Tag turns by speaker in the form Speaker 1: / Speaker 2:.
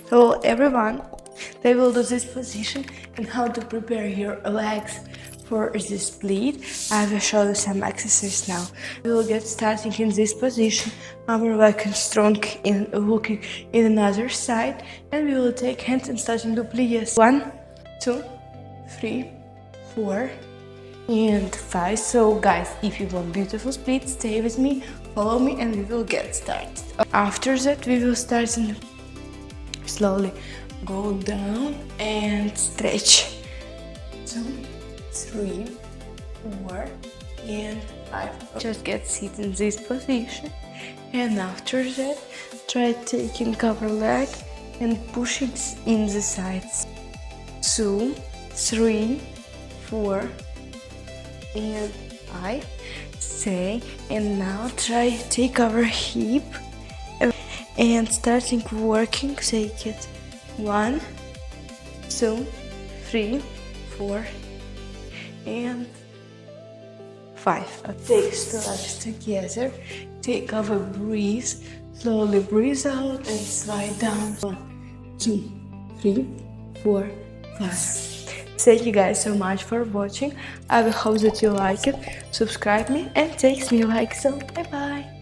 Speaker 1: Hello everyone, they will do this position and how to prepare your legs for this split. I will show you some exercises now. We will get starting in this position, our leg is strong in looking in another side, and we will take hands and starting to plies. 1, 2, 3, 4 and 5. So guys, if you want beautiful split, stay with me, follow me, and we will get started. After that we will start in slowly go down and stretch. 2, 3, 4 and 5. Just get seated in this position, and after that try taking cover leg and pushing in the sides. 2, 3, 4 and 5. Stay, and now try take our hip and starting working, take it 1, 2, 3, 4 and 5. Take the legs together, take our breathe, slowly breathe out and slide down. 1, 2, 3, 4, 5. Thank you guys so much for watching. I will hope that you like it. Subscribe me and text me like so. Bye bye.